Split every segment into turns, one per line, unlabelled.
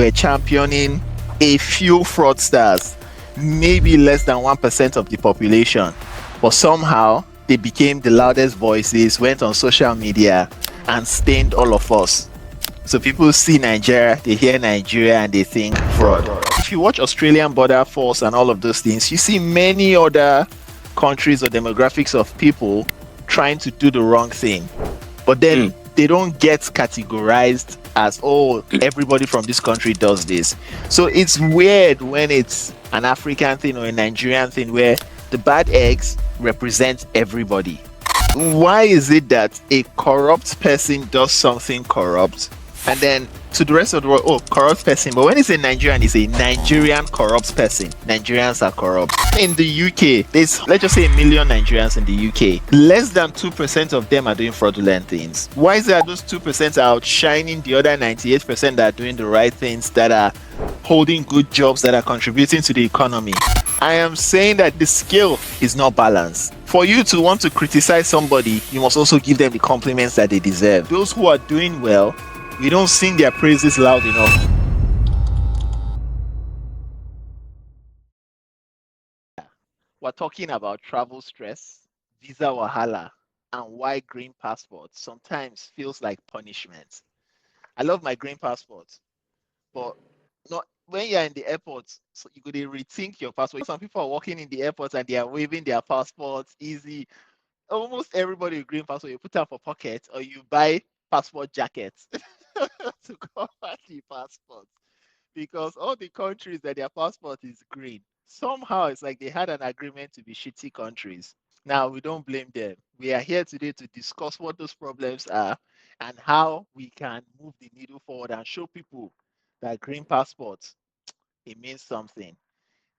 were championing a few fraudsters, maybe less than 1% of the population. But somehow they became the loudest voices, went on social media, and stained all of us. So people see Nigeria, they hear Nigeria, and they think fraud. If you watch Australian Border Force and all of those things, you see many other countries or demographics of people trying to do the wrong thing. But then they don't get categorized as, oh, everybody from this country does this. So it's weird when it's an African thing or a Nigerian thing where the bad eggs represent everybody. Why is it that a corrupt person does something corrupt and then to the rest of the world, oh, corrupt person? But when it's a Nigerian, it's a Nigerian corrupt person. Nigerians are corrupt. In the UK, there's, let's just say, 1 million Nigerians in the UK. Less than 2% of them are doing fraudulent things. Why is it that those 2% are outshining the other 98% that are doing the right things, that are holding good jobs, that are contributing to the economy? I am saying that the scale is not balanced. For you to want to criticize somebody, you must also give them the compliments that they deserve. Those who are doing well, we don't sing their praises loud enough. We're talking about travel stress, visa wahala, and why green passport sometimes feels like punishment. I love my green passport, but not when you're in the airport, so you could rethink your passport. Some people are walking in the airport and they are waving their passports easy. Almost everybody with green passport, you put out for pocket or you buy passport jackets to cover the passport, because all the countries that their passport is green, somehow it's like they had an agreement to be shitty countries. Now we don't blame them. We are here today to discuss what those problems are and how we can move the needle forward and show people that green passports, it means something.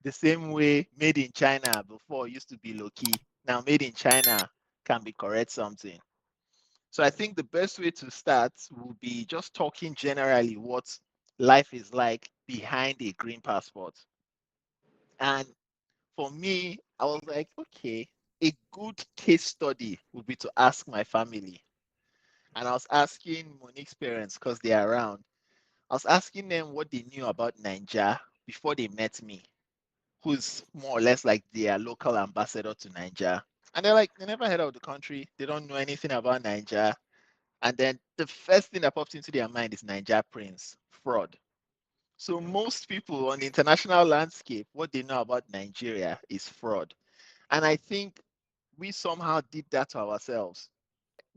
The same way made in China before used to be low key. Now made in China can be correct something. So I think the best way to start would be just talking generally what life is like behind a green passport. And for me, I was like, okay, a good case study would be to ask my family. And I was asking Monique's parents because they're around. I was asking them what they knew about Nigeria before they met me, who's more or less like their local ambassador to Nigeria. And they're like, they never heard of the country. They don't know anything about Nigeria. And then the first thing that pops into their mind is Nigeria Prince, fraud. So most people on the international landscape, what they know about Nigeria is fraud. And I think we somehow did that to ourselves.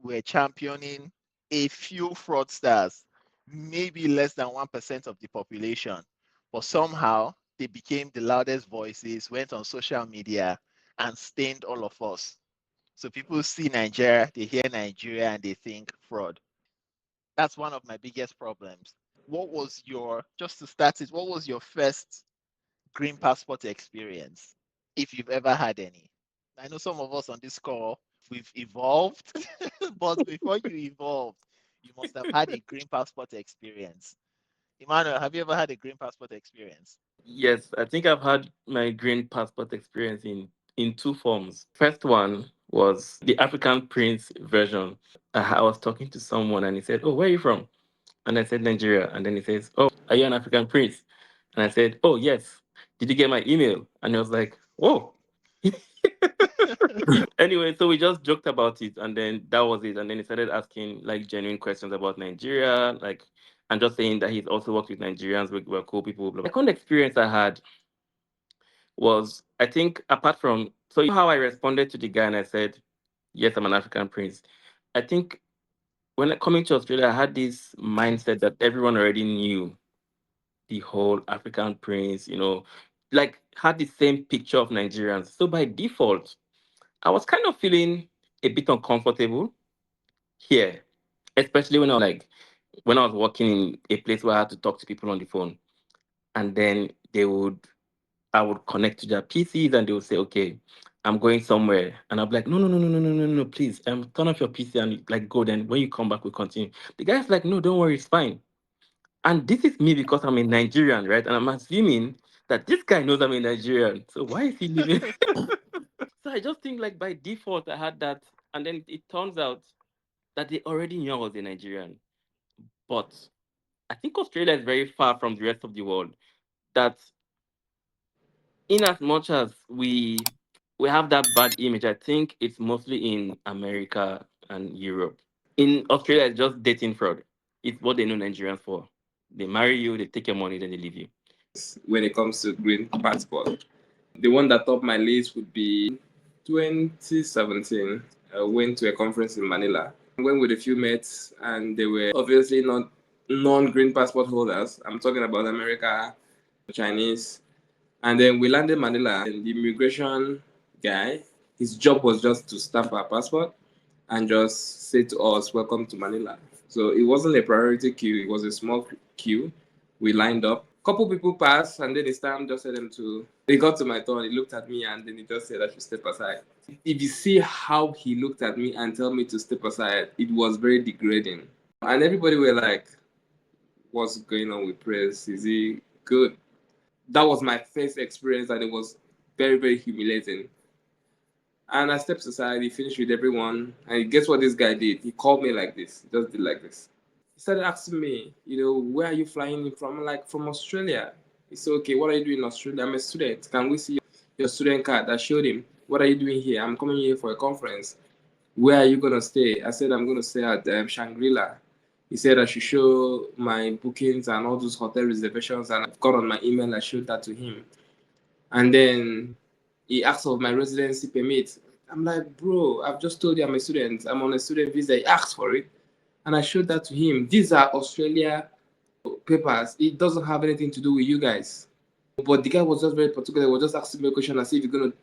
We're championing a few fraudsters, maybe less than 1% of the population. But somehow they became the loudest voices, went on social media, and stained all of us. So people see Nigeria, they hear Nigeria, and they think fraud. That's one of my biggest problems. What was your, just to start it, what was your first green passport experience, if you've ever had any? I know some of us on this call, we've evolved, but before you evolved, you must have had a green passport experience. Emmanuel, have you ever had a green passport experience?
Yes, I think I've had my green passport experience in two forms. First one was the African Prince version. I was talking to someone and he said, "Oh, where are you from?" And I said, "Nigeria." And then he says, "Oh, are you an African Prince?" And I said, "Oh, yes. Did you get my email?" And he was like, "Whoa." Anyway, so we just joked about it, and then that was it. And then he started asking like genuine questions about Nigeria, like, and just saying that he's also worked with Nigerians, we're cool people. Blah, blah. Second experience I had was, I think, apart from, so you know how I responded to the guy and I said, "Yes, I'm an African Prince." I think coming to Australia, I had this mindset that everyone already knew the whole African Prince, like had the same picture of Nigerians. So by default, I was kind of feeling a bit uncomfortable here, especially when I was working in a place where I had to talk to people on the phone, and then I would connect to their PCs, and they would say, "Okay, I'm going somewhere," and I'm like, "No, no, no, no, no, no, no, no, please, turn off your PC and like go. Then when you come back, we continue." The guy's like, "No, don't worry, it's fine." And this is me because I'm a Nigerian, right? And I'm assuming that this guy knows I'm a Nigerian. So why is he leaving? So I just think like by default I had that, and then it turns out that they already knew I was a Nigerian. But I think Australia is very far from the rest of the world. That in as much as we have that bad image, I think it's mostly in America and Europe. In Australia, it's just dating fraud. It's what they know Nigerians for. They marry you, they take your money, then they leave you.
When it comes to green passport. The one that topped my list would be 2017. I went to a conference in Manila. I went with a few mates, and they were obviously not non-green passport holders. I'm talking about America, Chinese. And then we landed Manila, and the immigration guy, his job was just to stamp our passport and just say to us, "Welcome to Manila." So it wasn't a priority queue, it was a small queue. We lined up. Couple people passed, and then it's time just said them to. He got to my turn, he looked at me, and then he just said I should step aside. If you see how he looked at me and tell me to step aside, it was very degrading. And everybody were like, "What's going on with Press? Is he good?" That was my first experience, and it was very, very humiliating. And I stepped aside, he finished with everyone, and guess what this guy did? He called me like this. He just did like this. He started asking me, where are you flying in from? I'm like, from Australia. He said, okay, what are you doing in Australia? I'm a student. Can we see your student card? I showed him. What are you doing here? I'm coming here for a conference. Where are you going to stay? I said, I'm going to stay at Shangri-La. He said I should show my bookings and all those hotel reservations, and I've got on my email, I showed that to him. And then he asked for my residency permit. I'm like, bro, I've just told you I'm a student. I'm on a student visa. He asked for it. And I showed that to him. These are Australia papers. It doesn't have anything to do with you guys. But the guy was just very particular. He was just asking me a question as if he's going to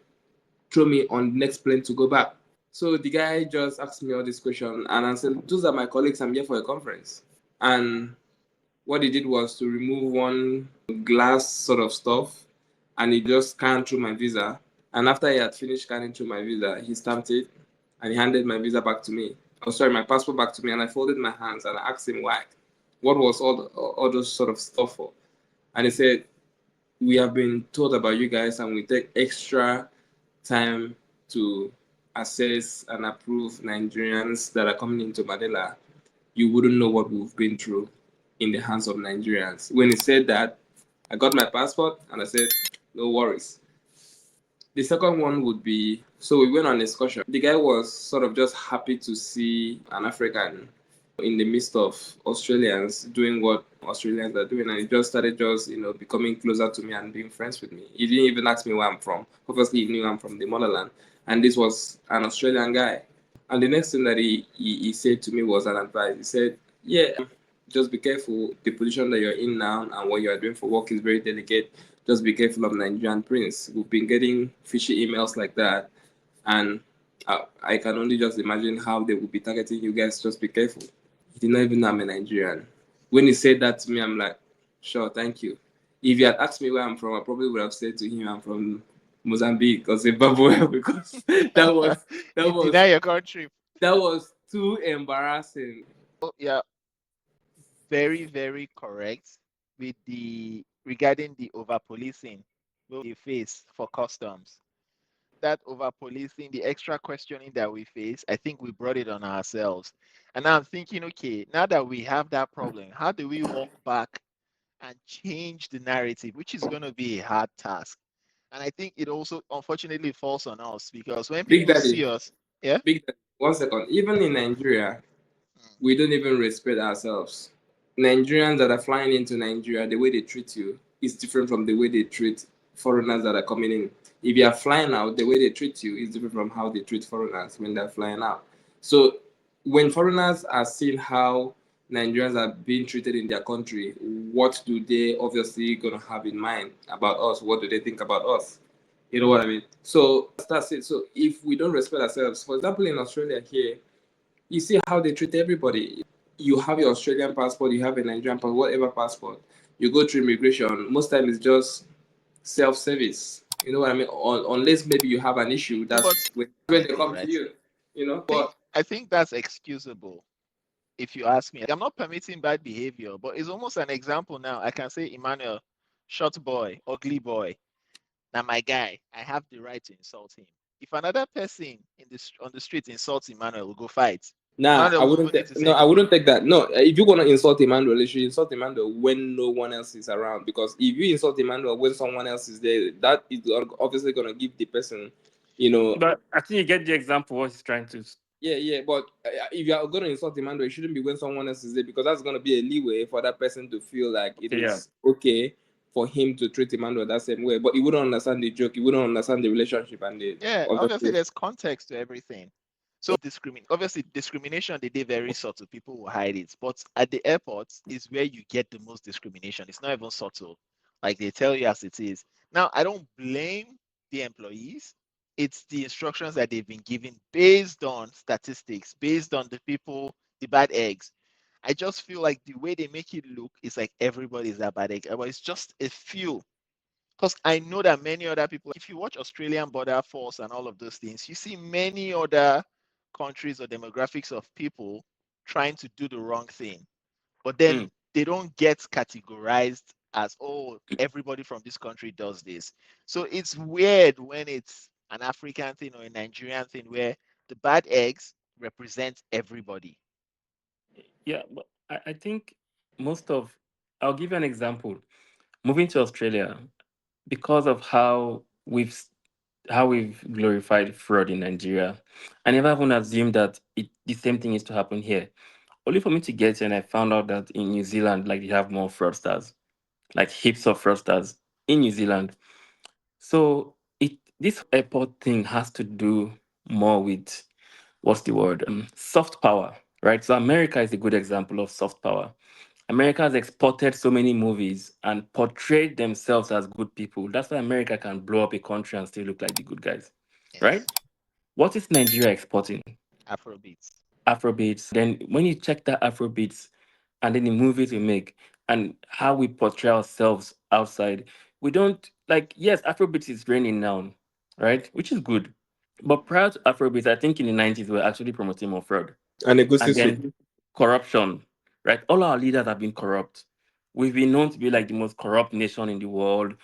throw me on the next plane to go back. So the guy just asked me all these questions. And I said, those are my colleagues. I'm here for a conference. And what he did was to remove one glass sort of stuff, and he just scanned through my visa. And after he had finished scanning through my visa, he stamped it and he handed my visa back to me. Oh, sorry, my passport back to me. And I folded my hands and I asked him why. What was all those sort of stuff for? And he said, we have been told about you guys and we take extra time to assess and approve Nigerians that are coming into Manila. You wouldn't know what we've been through in the hands of Nigerians. When he said that, I got my passport and I said, no worries. The second one would be, so we went on an excursion. The guy was sort of just happy to see an African in the midst of Australians doing what Australians are doing, and he just started becoming closer to me and being friends with me. He didn't even ask me where I'm from. Obviously, he knew I'm from the motherland, and this was an Australian guy. And the next thing that he said to me was an advice. He said, "Yeah, just be careful. The position that you're in now and what you are doing for work is very delicate. Just be careful of Nigerian prince. We've been getting fishy emails like that, and I can only just imagine how they will be targeting you guys. Just be careful." He did not even know I'm a Nigerian. When he said that to me, I'm like, sure, thank you. If he had asked me where I'm from, I probably would have said to him I'm from Mozambique or Zimbabwe because that was that
You
was
deny your country.
that was too embarrassing.
Oh, yeah, very, very correct with the regarding the over policing we face for customs. That over policing, the extra questioning that we face, I think we brought it on ourselves. And now I'm thinking, okay, now that we have that problem, how do we walk back and change the narrative, which is going to be a hard task? And I think it also unfortunately falls on us because when
Big
people
Daddy,
see us, yeah.
Big Daddy, 1 second. Even in Nigeria, we don't even respect ourselves. Nigerians that are flying into Nigeria, the way they treat you is different from the way they treat foreigners that are coming in. If you are flying out, the way they treat you is different from how they treat foreigners when they're flying out. So when foreigners are seeing how Nigerians are being treated in their country, what do they obviously gonna have in mind about us? What do they think about us? You know what I mean? So that's it. So if we don't respect ourselves, for example, in Australia here, you see how they treat everybody. You have your Australian passport, you have a Nigerian passport, whatever passport. You go through immigration. Most time it's just self-service. You know what I mean? Unless maybe you have an issue,
No,
that's
but
when they
definitely
come to
right.
you. You know,
I think
but
I think that's excusable if you ask me. I'm not permitting bad behavior, but it's almost an example now. I can say, Emmanuel, short boy, ugly boy. Now my guy, I have the right to insult him. If another person on the street insults Emmanuel, we'll go fight.
Nah,
Not
I
that we
wouldn't.
even need to
No,
say
I
anything.
wouldn't take that. No, if you want to insult Emmanuel, you should insult Emmanuel when no one else is around. Because if you insult Emmanuel when someone else is there, that is obviously gonna give the person, you know.
But I think you get the example what he's trying to.
Yeah, yeah. But if you are gonna insult Emmanuel, it shouldn't be when someone else is there, because that's gonna be a leeway for that person to feel like it
Okay, yeah.
is okay for him to treat Emmanuel that same way. But he wouldn't understand the joke. He wouldn't understand the relationship and the
Yeah, obviously
obviously.
there's context to everything. So obviously discrimination they did very subtle. People will hide it. But at the airports is where you get the most discrimination. It's not even subtle. Like they tell you as it is. Now I don't blame the employees. It's the instructions that they've been given based on statistics, based on the people, the bad eggs. I just feel like the way they make it look is like everybody is that bad egg. But it's just a few, because I know that many other people, if you watch Australian Border Force and all of those things, you see many other countries or demographics of people trying to do the wrong thing, but
Mm.
then they don't get categorized as, oh, everybody from this country does this. So it's weird when it's an African thing or a Nigerian thing where the bad eggs represent everybody.
Yeah, but I think most of. I'll give you an example. Moving to Australia, because of how we've glorified fraud in Nigeria, I never even assumed that the same thing is to happen here. Only for me to get here and I found out that in New Zealand, like they have more fraudsters, like heaps of fraudsters in New Zealand. So this airport thing has to do more with what's the word? Soft power, right? So America is a good example of soft power. America has exported so many movies and portrayed themselves as good people. That's why America can blow up a country and still look like the good guys, right?
Yes.
What is Nigeria exporting?
Afrobeats.
Afrobeats. Then when you check that Afrobeats and then the movies we make and how we portray ourselves outside, we don't like, yes, Afrobeats is reigning now, right? Which is good. But prior to Afrobeats, I think in the 90s, we were actually promoting more fraud.
And a good
And
history.
then corruption, right? All our leaders have been corrupt. We've been known to be like the most corrupt nation in the world.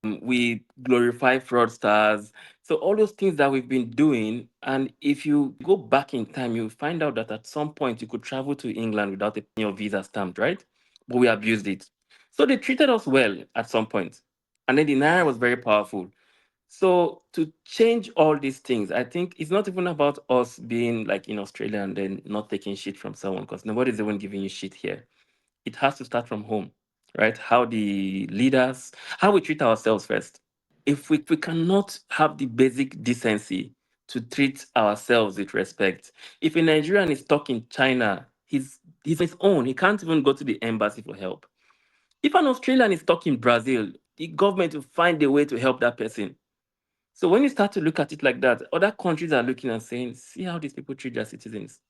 We glorify fraudsters. So all those things that we've been doing, and if you go back in time, you find out that at some point you could travel to England without your visa stamped, right? But we abused it. So they treated us well at some point. And then the Naira was very powerful. So to change all these things, I think it's not even about us being like in Australia and then not taking shit from someone because nobody's even giving you shit here. It has to start from home, right? How the leaders, how we treat ourselves first. If we cannot have the basic decency to treat ourselves with respect, if a Nigerian is stuck in China, he's on his own. He can't even go to the embassy for help. If an Australian is stuck in Brazil, the government will find a way to help that person. So when you start to look at it like that, other countries are looking and saying, see how these people treat their citizens.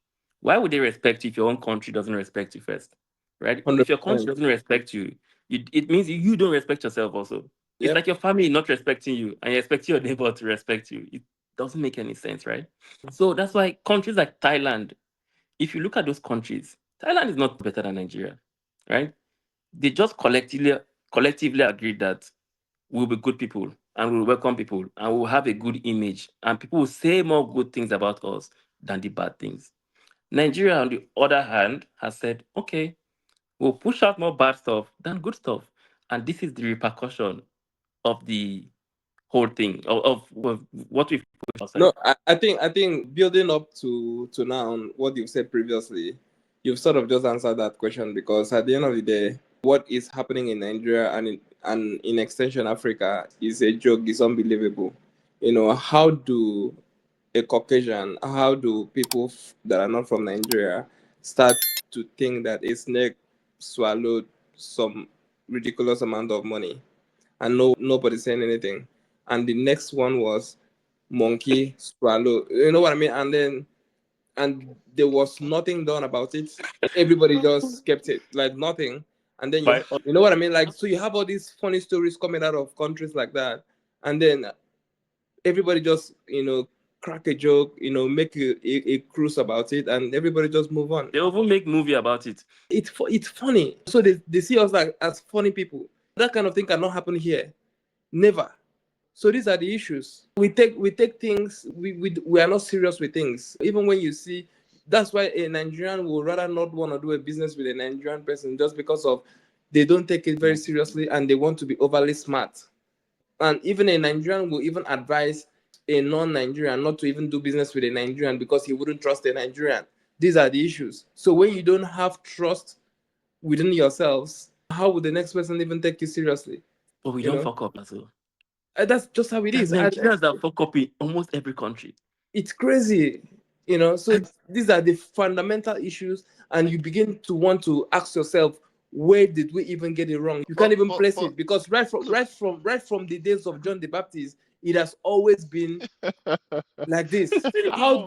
Why would they respect you if your own country doesn't respect you first? Right? If your country
100%.
doesn't respect you, it means you don't respect yourself also. It's
Yep.
like your family not respecting you and you expect your neighbor to respect you. It doesn't make any sense, right? So that's why countries like Thailand, if you look at those countries, Thailand is not better than Nigeria, right? They just collectively agreed that we'll be good people and we'll welcome people and we'll have a good image and people will say more good things about us than the bad things. Nigeria, on the other hand, has said, okay, we'll push out more bad stuff than good stuff. And this is the repercussion of the whole thing, of what we've pushed
No,
outside.
I think building up to now what you've said previously, you've sort of just answered that question, because at the end of the day, what is happening in Nigeria and in extension Africa is a joke. It's unbelievable. How do a Caucasian, how do people that are not from Nigeria start to think that a snake swallowed some ridiculous amount of money and nobody saying anything? And the next one was monkey swallow. You know what I mean? And there was nothing done about it. Everybody just kept it like nothing. And then
By
you know what I mean? Like, so you have all these funny stories coming out of countries like that, and then everybody just crack a joke, make a cruise about it, and everybody just move on.
they even make movie about it.
It's funny, so they see us like as funny people. That kind of thing cannot happen here, never. So these are the issues. We take things, we are not serious with things. Even when you see That's why a Nigerian will rather not want to do a business with a Nigerian person, just because of they don't take it very seriously and they want to be overly smart. And even a Nigerian will even advise a non-Nigerian not to even do business with a Nigerian because he wouldn't trust a Nigerian. These are the issues. So when you don't have trust within yourselves, how would the next person even take you seriously?
But we
You
don't
know,
fuck up as well.
That's just how it
There's
is.
Nigerians that fuck up in almost every country.
It's crazy, so
And
these are the fundamental issues, and you begin to want to ask yourself, where did we even get it wrong? You can't even place
But
it, because
look,
right from the days of John the Baptist, it has always been like this.
no,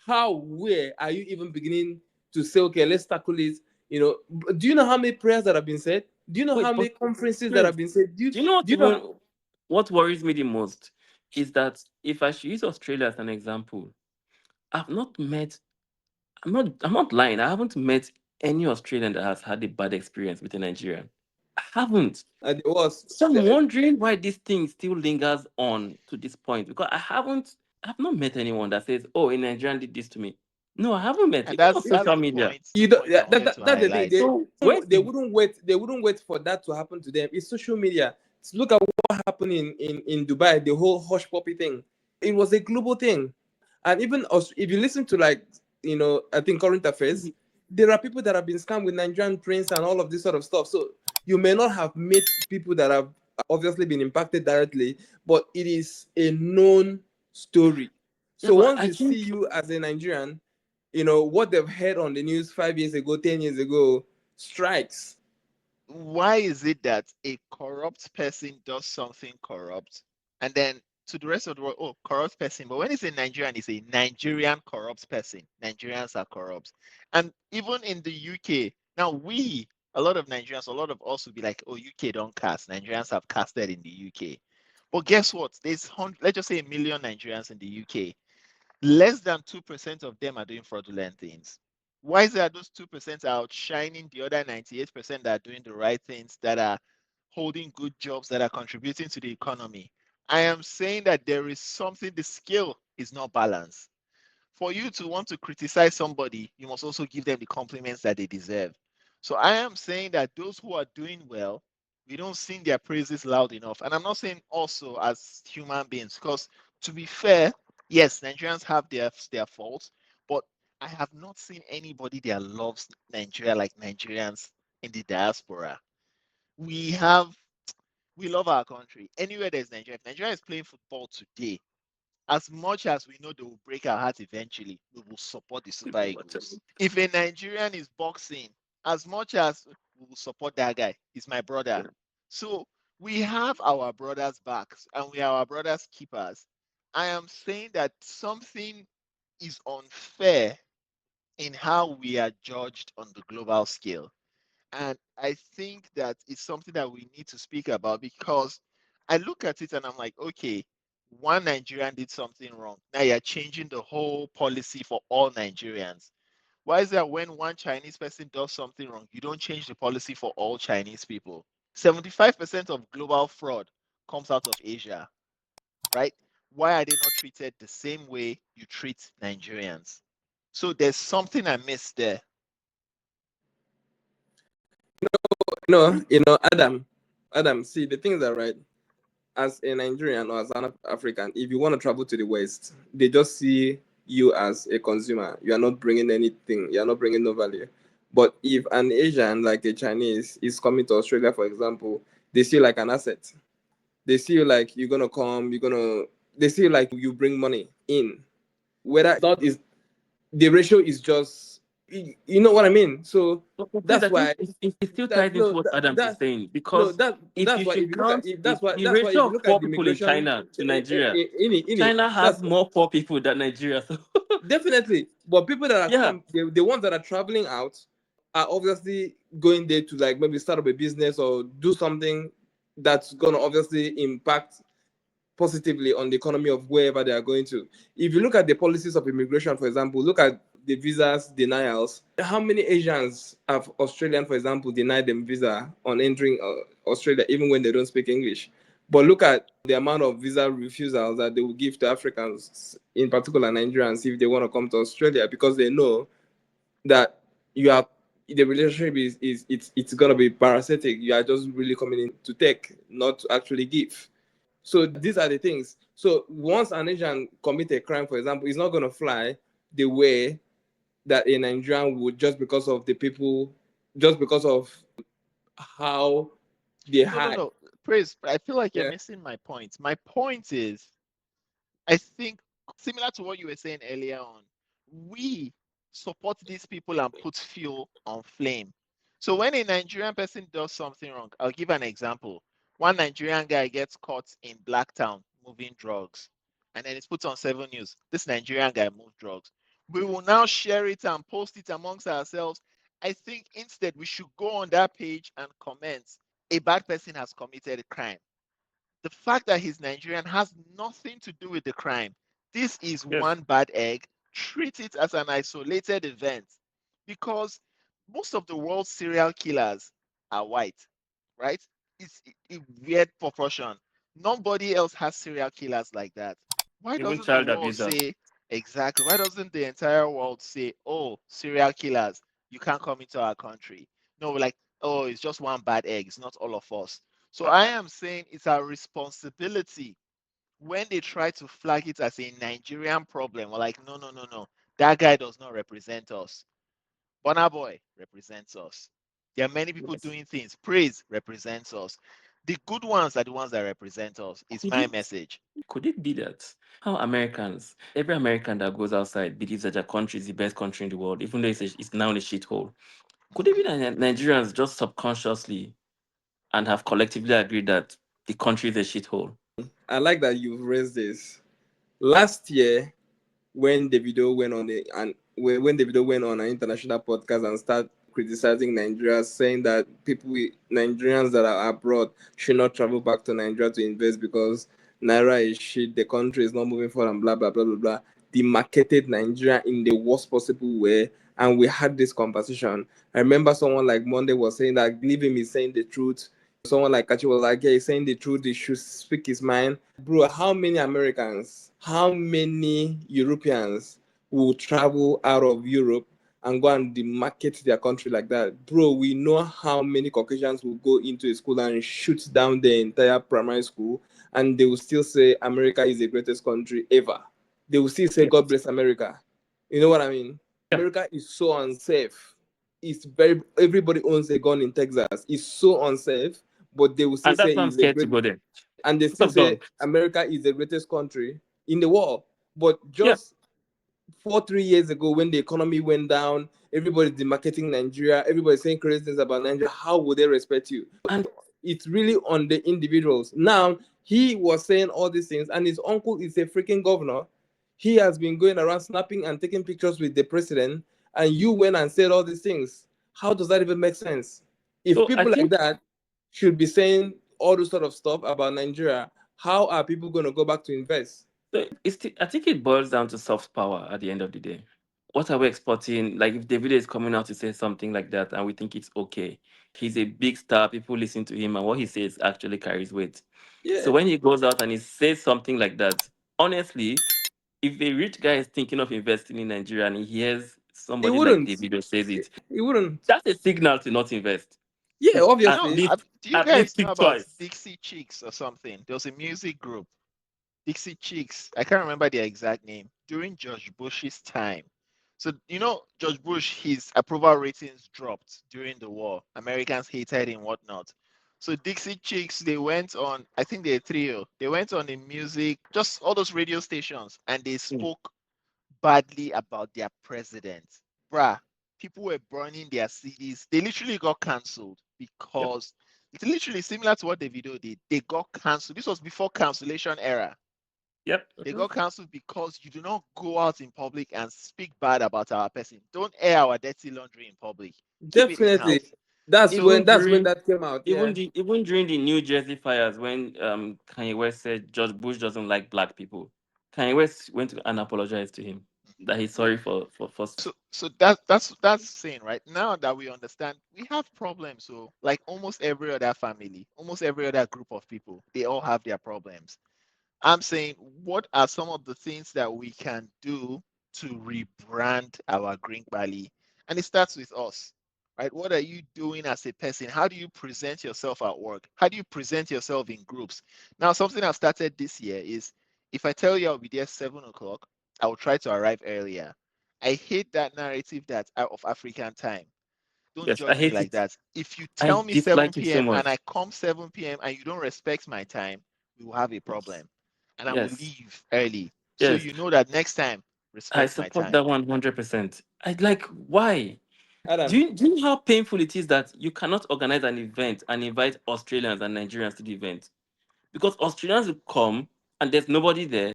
How where are you even beginning to say, okay, let's tackle it? Do you know how many prayers that have been said? Do you know how
wait, but
many conferences that
Prince,
have been said?
do you know
Do you know how,
what worries me the most is that if I should use Australia as an example, I've not met I'm not lying. I haven't met any Australian that has had a bad experience with a Nigerian. I haven't.
there was
So I'm wondering why this thing still lingers on to this point because I've not met anyone that says, "Oh, a Nigerian did this to me." No, I haven't met,
and
even on
that's
social
the
media.
point,
you don't,
I wanted to
that's the thing.
highlight.
So where
They
did
wouldn't wait. They wouldn't wait for that to happen to them. It's social media. Look at what happened in Dubai. The whole hush puppy thing. It was a global thing, and even if you listen to, like, I think current affairs, there are people that have been scammed with Nigerian prince and all of this sort of stuff. So you may not have met people that have obviously been impacted directly, but it is a known story.
yeah,
So
but
once
I
they see
think
you as a Nigerian, what they've heard on the news 5 years ago, 10 years ago, strikes.
Why is it that a corrupt person does something corrupt and then to the rest of the world, oh, corrupt person. But when it's a Nigerian, it's a Nigerian corrupt person. Nigerians are corrupt. And even in the UK, now a lot of Nigerians, a lot of us will be like, oh, UK don't cast. Nigerians have casted in the UK. But guess what? Let's just say 1 million Nigerians in the UK. Less than 2% of them are doing fraudulent things. Why is it that those 2% are outshining the other 98% that are doing the right things, that are holding good jobs, that are contributing to the economy? I am saying that there is something, the scale is not balanced. For you to want to criticize somebody, you must also give them the compliments that they deserve. So I am saying that those who are doing well, we don't sing their praises loud enough. And I'm not saying also as human beings, because to be fair, yes, Nigerians have their faults, but I have not seen anybody that loves Nigeria like Nigerians in the diaspora. We have we love our country. Anywhere there's Nigeria, if Nigeria is playing football today, as much as we know they will break our hearts eventually, we will support the Super Eagles. If a Nigerian is boxing, as much as we will support that guy, he's my brother. So we have our brothers' backs and we are our brothers' keepers. I am saying that something is unfair in how we are judged on the global scale. And I think that it's something that we need to speak about because I look at it and I'm like, okay, one Nigerian did something wrong. Now you're changing the whole policy for all Nigerians. Why is that when one Chinese person does something wrong, you don't change the policy for all Chinese people? 75% of global fraud comes out of Asia, right? Why are they not treated the same way you treat Nigerians? So there's something I missed there.
Adam, see, the things are right. As a Nigerian or as an African, if you want to travel to the West, they just see you as a consumer. You are not bringing anything. You are not bringing no value. But if an Asian, like a Chinese, is coming to Australia, for example, they see you like an asset. They see you like you're gonna come. They see you like you bring money in. Whether it's not is the ratio is just, you know what I mean. So
but please,
that's
I think
why
it still ties into
no
what Adam is
that
saying
no
because
that
if
that's
you
why if
should
you look at
count
that's why
the
if
ratio
you
of
look at
poor
the
people in
immigration
China to Nigeria,
in it,
China has
that's
more poor people than Nigeria. So
definitely. But people that are
yeah,
the ones that are traveling out are obviously going there to, like, maybe start up a business or do something that's gonna obviously impact positively on the economy of wherever they are going to. If you look at the policies of immigration, for example, look at the visas denials. How many Asians have Australian, for example, denied them visa on entering Australia, even when they don't speak English? But look at the amount of visa refusals that they will give to Africans, in particular Nigerians, if they want to come to Australia, because they know that you are the relationship is it's gonna be parasitic. You are just really coming in to take, not to actually give. So these are the things. So once an Asian commit a crime, for example, it's not gonna fly the way that a Nigerian would, just because of the people, just because of how they
No, no,
had.
no. Praise. I feel like you're
Yeah.
missing my point. My point is, I think similar to what you were saying earlier on, we support these people and put fuel on flame. So when a Nigerian person does something wrong, I'll give an example. One Nigerian guy gets caught in Blacktown moving drugs, and then it's put on 7 News. This Nigerian guy moved drugs. We will now share it and post it amongst ourselves. I think instead we should go on that page and comment, a bad person has committed a crime. The fact that he's Nigerian has nothing to do with the crime. This is
Yes.
one bad egg. Treat it as an isolated event because most of the world's serial killers are white, right? It's a weird proportion. Nobody else has serial killers like that. Why
Even
doesn't the
child
world
abusers.
say exactly? Why doesn't the entire world say, oh, serial killers, you can't come into our country? No, like, oh, it's just one bad egg. It's not all of us. So I am saying it's our responsibility when they try to flag it as a Nigerian problem. We're like, no, no, no, no. That guy does not represent us. Bonner Boy represents us. There are many people
Yes.
doing things. Praise represents us. The good ones are the ones that represent us, is
Could
my
it
message.
could it be that how Americans, every American that goes outside believes that their country is the best country in the world, even though it's now a shithole? Could it be
Mhm.
that Nigerians just subconsciously and have collectively agreed that the country is a shithole?
I like that you've raised this. Last year, when Davido went on the and when Davido went on an international podcast and started criticizing Nigeria, saying that Nigerians that are abroad should not travel back to Nigeria to invest because Naira is shit, the country is not moving forward, and blah blah blah blah blah. Demarcated Nigeria in the worst possible way, and we had this conversation. I remember someone like Monday was saying that leave him is saying the truth. Someone like Kachi was like, yeah, he's saying the truth, he should speak his mind. Bro, how many Americans, how many Europeans will travel out of Europe and go and demarket their country like that? Bro, we know how many Caucasians will go into a school and shoot down the entire primary school, and they will still say America is the greatest country ever. They will still say,
Yes.
God bless America. You know what I mean?
Yeah.
America is so unsafe. It's very everybody owns a gun in Texas. It's so unsafe, but they will still
And
say
that's why I'm
it's the
scared to
great,
go there.
and they
Lots
still
of
say
guns.
America is the greatest country in the world. But
Yeah.
just 4 3 years ago, when the economy went down, everybody's demarketing Nigeria, everybody's saying crazy things about Nigeria. How would they respect you?
And
It's really on the individuals. Now he was saying all these things, and his uncle is a freaking governor. He has been going around snapping and taking pictures with the president, and you went and said all these things. How does that even make sense? If
so I
people like
think
that should be saying all this sort of stuff about Nigeria, how are people going to go back to invest?
I think it boils down to soft power at the end of the day. What are we exporting? Like if David is coming out to say something like that and we think it's okay, he's a big star, people listen to him and what he says actually carries weight. So
Yeah,
when he goes out and he says something like that, honestly, if a rich guy is thinking of investing in Nigeria and he hears
he
somebody like
wouldn't.
David says it,
He wouldn't.
that's a signal to not invest.
Yeah,
You
At
know,
obviously.
least
do you
at least
guys know
think
about
twice.
Dixie Chicks or something? There was a music group, Dixie Chicks. I can't remember their exact name. During George Bush's time. So, George Bush, his approval ratings dropped during the war. Americans hated him, whatnot. So Dixie Chicks, they went on, I think they're a trio. They went on the music, just all those radio stations, and they
Mm.
spoke badly about their president. Bruh, people were burning their CDs. They literally got cancelled
Yep.
because it's literally similar to what the video did. They got cancelled. This was before cancellation era.
Yep.
They
Mhm.
got cancelled because you do not go out in public and speak bad about our person. Don't air our dirty laundry in public. Keep it in
Definitely.
house.
That's
So,
when
Even
that's when
during
that came out. Yeah.
even during the New Jersey fires, when Kanye West said George Bush doesn't like black people, Kanye West went to and apologized to him. that he's sorry for
So that's saying right now that we understand we have problems. So like almost every other family, almost every other group of people, they all have their problems. I'm saying, what are some of the things that we can do to rebrand our Green Valley? And it starts with us, right? What are you doing as a person? How do you present yourself at work? How do you present yourself in groups? Now, something I've started this year is if I tell you I'll be there 7 o'clock, I will try to arrive earlier. I hate that narrative that of African time. Don't
Yes, I
judge me
hate
like
it.
that. If you
I
tell me
dislike it
7
so
p.m. and I
much.
come 7 p.m. and you don't respect my time, we will have a
Yes.
problem. And I will
Yes.
leave early. So
Yes.
you know that next time,
I
respect my
support
time.
that 100%. I like why?
Adam,
Do you know how painful it is that you cannot organize an event and invite Australians and Nigerians to the event? Because Australians will come and there's nobody there.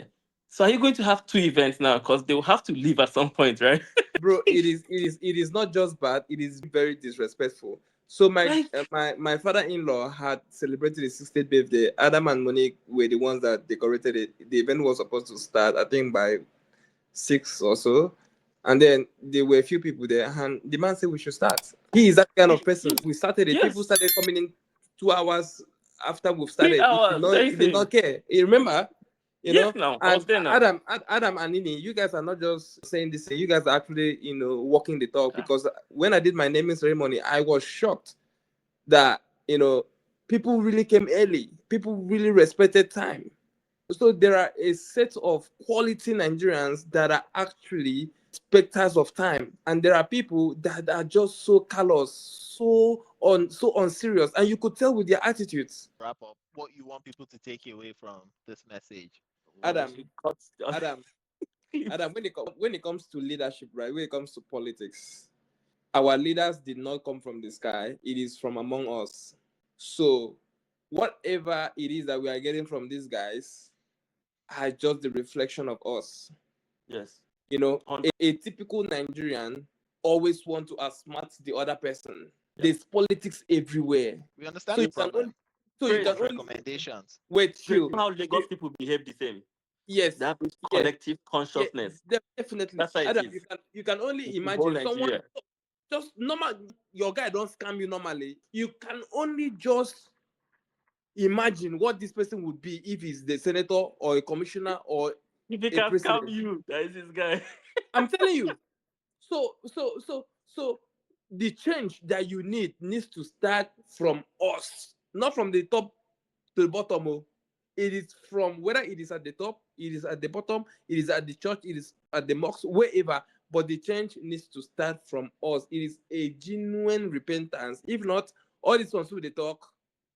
So are you going to have two events now? Because they will have to leave at some point, right?
bro, it is not just bad, it is very disrespectful. So
Like,
my father-in-law had celebrated his 60th birthday. Adam and Monique were the ones that decorated it. The event was supposed to start, I think, by 6 or so. And then there were a few people there, and the man said we should start. He is that kind of person.
yes,
We started it. People
yes,
started coming in 2 hours after we've
three
started. He did
hours,
not. He did
everything.
not care. You remember? You
Yes,
know.
now I
And
was there now.
Adam and Nini, you guys are not just saying this thing. You guys are actually, walking the talk.
Ah,
Because when I did my naming ceremony, I was shocked that people really came early. People really respected time. So there are a set of quality Nigerians that are actually specters of time, and there are people that are just so callous, so unserious, and you could tell with their attitudes.
Wrap up what you want people to take away from this message. What
Adam,
is
we cut
Adam,
please.
Adam. When it comes to leadership, right? When it comes to politics, our leaders did not come from the sky. It is from among us. So whatever it is that we are getting from these guys are just the reflection of us.
Yes,
You know,
100.
a typical Nigerian always want to outsmart the other person.
Yep.
There's politics everywhere.
we
So
understand the
you can only
problem?
so
We
you
Praise,
can
want
only
recommendations.
wait,
praise
chill.
how Lagos
You-
people behave the same. They
yes,
have this
yes,
collective
yeah,
consciousness.
definitely.
That's how it
Adam,
is.
you can only
It's the whole
imagine someone
Nigeria.
just normal. Your guy don't scam you normally. You can only just imagine what this person would be if he's the senator or a commissioner or
If they
a
can scam
president.
you, that is this guy.
I'm telling you. So the change that you need needs to start from us, not from the top to the bottom. Oh. It is from whether it is at the top, it is at the bottom, it is at the church, it is at the mosque, wherever. But the change needs to start from us. It is a genuine repentance. If not, all these ones who they talk,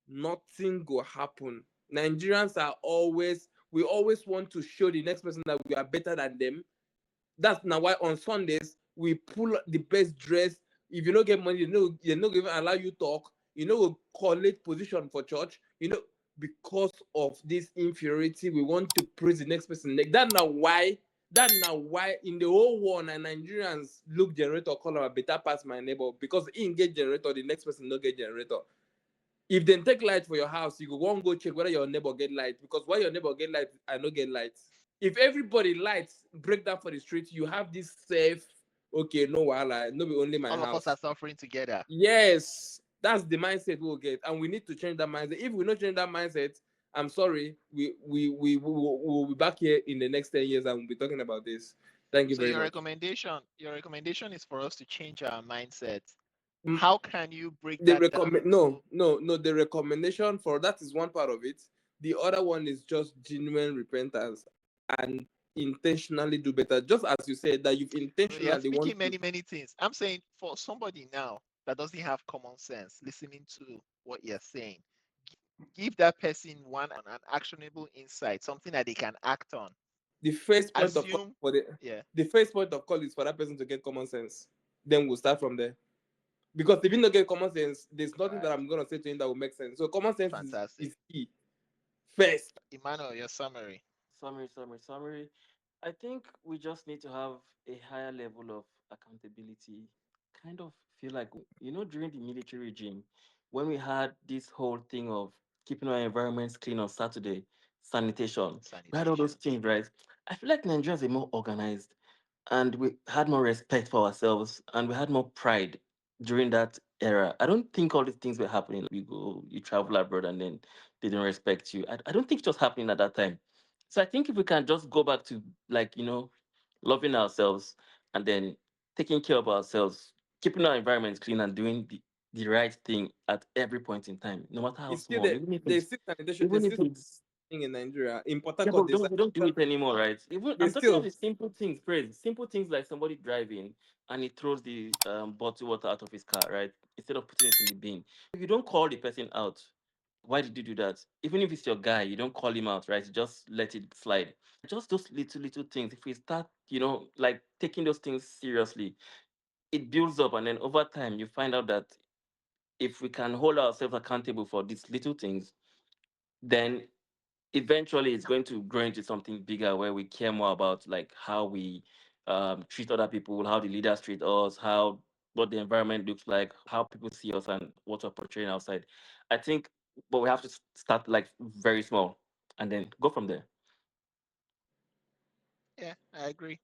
nothing will happen. Nigerians are always, we always want to show the next person that we are better than them. That's now why on Sundays we pull the best dress. If you don't get money, they not even allow you talk. We collect position for church. Because of this inferiority, we want to praise the next person. Like, that now why in the whole world and Nigerians look generator color better pass my neighbor because in get generator, the next person no get generator. If they take light for your house, you go one go check whether your neighbor get light because why your neighbor get light, I no get light. If everybody lights break down for the street, you have this safe, okay, no wahala, no be only my
All of us are
house.
suffering together.
Yes, that's the mindset we'll get, and we need to change that mindset. If we don't change that mindset, I'm sorry, we will be back here in the next 10 years and we'll be talking about this. Thank you
So
very
your
much.
recommendation is for us to change our mindset.
Mm,
How can you break
The
that down
recommend
into
no no no the recommendation for that is one part of it. The other one is just genuine repentance and intentionally do better. Just as you said that you've
so you're
intentionally want
speaking
to.
many things. I'm saying for somebody now that doesn't have common sense, listening to what you're saying, give that person an actionable insight, something that they can act on.
the first point of call
Assume,
for
yeah,
the first point of call is for that person to get common sense. Then we'll start from there. Because if you don't get common sense, there's
all
nothing that
right,
I'm gonna say to him that will make sense. So common sense is,
fantastic.
is key first.
Emmanuel, your summary.
Summary. I think we just need to have a higher level of accountability. Kind of feel like, during the military regime, when we had this whole thing of keeping our environments clean on Saturday, sanitation, we had all those
Sanitation.
things, right? I feel like Nigerians are more organized. and we had more respect for ourselves and we had more pride during that era. I don't think all these things were happening. You go, you travel abroad and then they don't respect you. I don't think it was happening at that time. So I think if we can just go back to, like, loving ourselves and then taking care of ourselves, keeping our environment clean and doing the right thing at every point in time, no matter how
It's still
small,
there. There's still sanitation. There's
even
still
if it's
thing in Nigeria. In Port
yeah, but
Harcourt,
we don't do it anymore, right? Even I'm
there's
talking about
still
the simple things, praise. Simple things like somebody driving and he throws the bottle water out of his car, right? Instead of putting it in the bin. If you don't call the person out, why did you do that? Even if it's your guy, you don't call him out, right? You just let it slide. Just those little things. If we start, like taking those things seriously, it builds up, and then over time, you find out that if we can hold ourselves accountable for these little things, then eventually it's going to grow into something bigger where we care more about like how we treat other people, how the leaders treat us, how what the environment looks like, how people see us, and what we're portraying outside. I think, but we have to start like very small and then go from there.
Yeah, I agree.